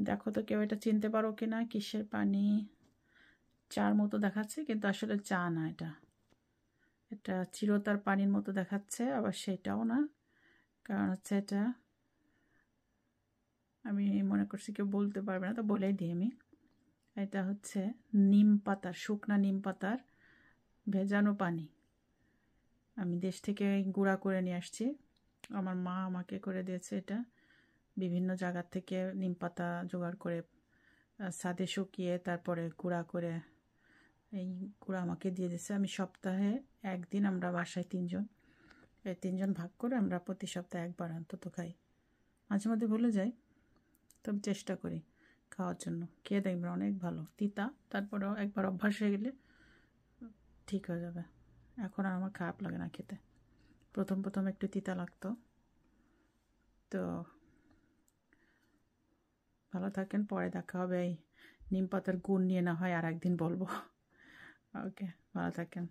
দেখো তো কেউ এটা চিনতে পারো কি না, কিসের পানি? চার মতো দেখাচ্ছে কিন্তু আসলে চা না, এটা এটা চিরতার পানির মতো দেখাচ্ছে, আবার সেটাও না। কারণ হচ্ছে এটা আমি মনে করছি কেউ বলতে পারবে না, তো বলেই দিই আমি। এটা হচ্ছে নিম পাতার, শুকনা নিম পাতার ভেজানো পানি। আমি দেশ থেকে গুঁড়া করে নিয়ে আসছি, আমার মা আমাকে করে দিয়েছে এটা। বিভিন্ন জায়গা থেকে নিম পাতা জোগাড় করে ছাদে শুকিয়ে তারপরে গুঁড়া করে এই গুঁড়া আমাকে দিয়ে দিয়েছে। আমি সপ্তাহে একদিন, আমরা বাসায় তিনজন, এই তিনজন ভাগ করে আমরা প্রতি সপ্তাহে একবার অন্তত খাই। মাঝে মধ্যে ভুলে যাই, তবে চেষ্টা করি খাওয়ার জন্য। খেয়ে দেখবেন অনেক ভালো, তিতা, তারপরেও একবার অভ্যাস হয়ে গেলে ঠিক হয়ে যাবে। এখন আর আমার খারাপ লাগে না খেতে। প্রথম প্রথম একটু তিতা লাগতো। তো ভালো থাকেন, পরে দেখা হবে। এই নিম পাতার গুড় নিয়ে না হয় আর একদিন বলবো। ওকে, ভালো থাকেন।